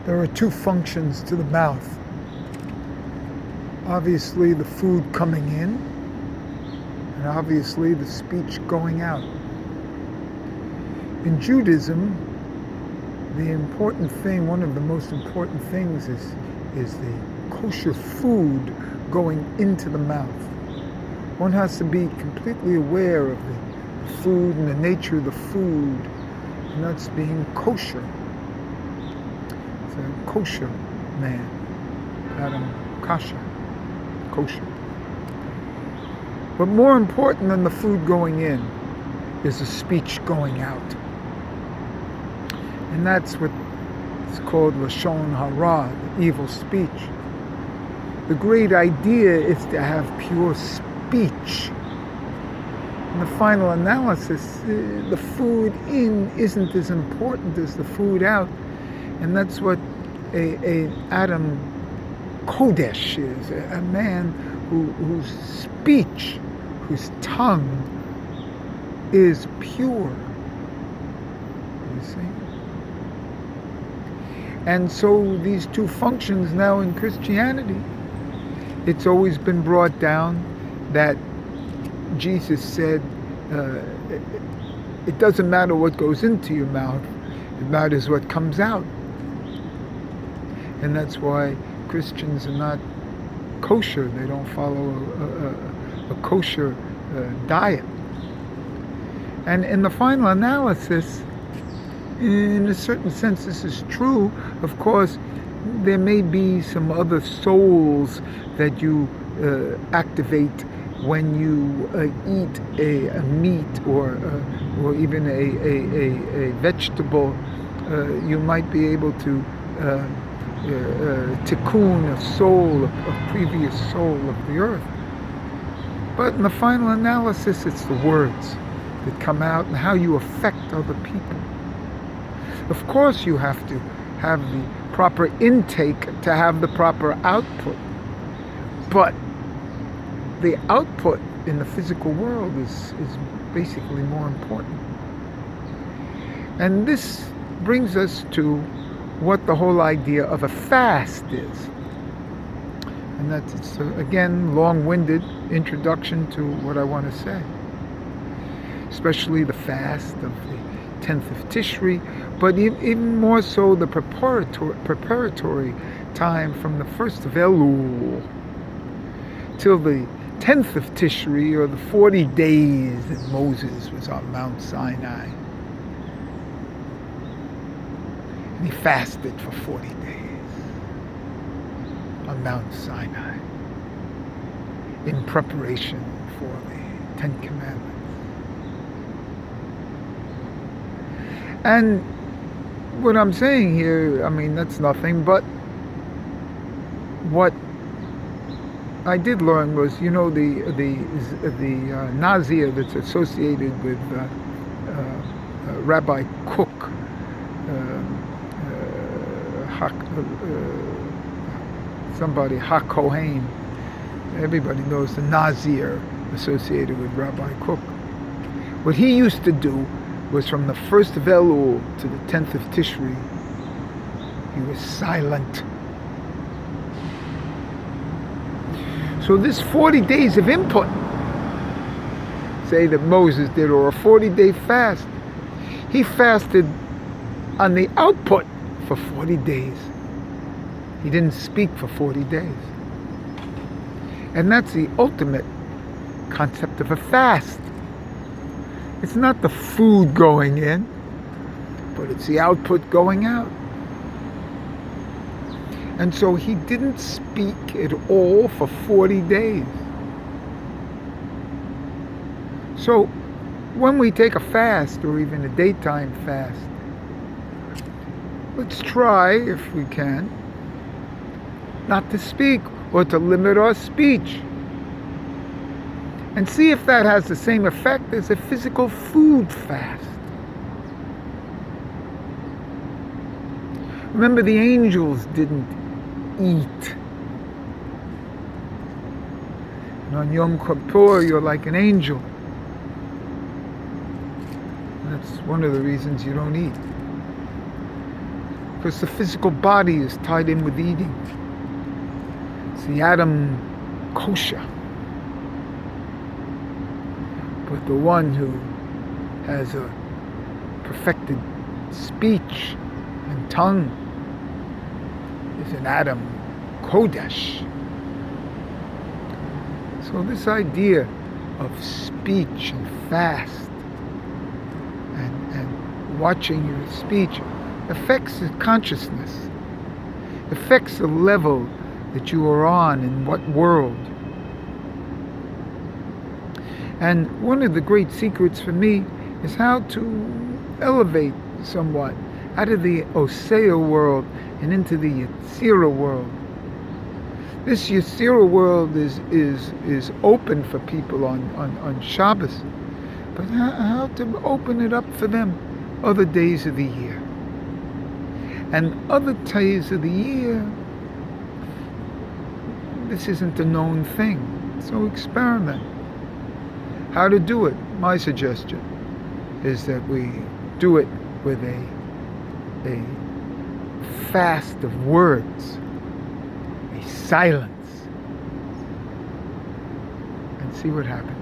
There are two functions to the mouth. Obviously the food coming in, and obviously the speech going out. In Judaism, the important thing, one of the most important things is the kosher food going into the mouth. One has to be completely aware of the food and the nature of the food, and that's being kosher. It's a kosher man, Adam Kasha, kosher. But more important than the food going in is the speech going out. And that's what is called Lashon Hara, the evil speech. The great idea is to have pure speech. In the final analysis, the food in isn't as important as the food out. And that's what a Adam Kodesh is, a man whose speech, whose tongue is pure. You see? And so these two functions now in Christianity, it's always been brought down that Jesus said, it doesn't matter what goes into your mouth, it matters what comes out. And that's why Christians are not kosher. They don't follow a kosher diet. And in the final analysis, in a certain sense, this is true. Of course, there may be some other souls that you activate when you eat a meat or even a vegetable. You might be able to tikkun a soul, a previous soul of the earth. But in the final analysis, it's the words that come out and how you affect other people. Of course, you have to have the proper intake to have the proper output. But the output in the physical world is basically more important. And this brings us to what the whole idea of a fast is. And that's, again, long-winded introduction to what I want to say. Especially the fast of the 10th of Tishri, but even more so the preparatory time from the 1st of Elul till the 10th of Tishri, or the 40 days that Moses was on Mount Sinai. And he fasted for 40 days on Mount Sinai in preparation for the 10 Commandments. And what I'm saying here, I mean, that's nothing, but what I did learn was, the Nazir that's associated with Rabbi Kook, somebody, HaKohen. Everybody knows the Nazir associated with Rabbi Kook. What he used to do was from the 1st of Elul to the 10th of Tishri, he was silent. So this 40 days of input, say that Moses did, or a 40-day fast, he fasted on the output for 40 days. He didn't speak for 40 days. And that's the ultimate concept of a fast. It's not the food going in, but it's the output going out. And so he didn't speak at all for 40 days. So when we take a fast, or even a daytime fast, let's try, if we can, not to speak, or to limit our speech. And see if that has the same effect as a physical food fast. Remember, the angels didn't eat. And on Yom Kippur, you're like an angel. And that's one of the reasons you don't eat. because the physical body is tied in with eating. It's the Adam kosher. But the one who has a perfected speech and tongue is an Adam kodesh. So this idea of speech and fast and watching your speech affects the consciousness, affects the level that you are on in what world. And one of the great secrets for me is how to elevate somewhat out of the Osea world and into the Yetzirah world. This Yetzirah world is open for people on Shabbos, but how to open it up for them other days of the year. And other days of the year, this isn't a known thing, so experiment. How to do it? My suggestion is that we do it with a fast of words, a silence, and see what happens.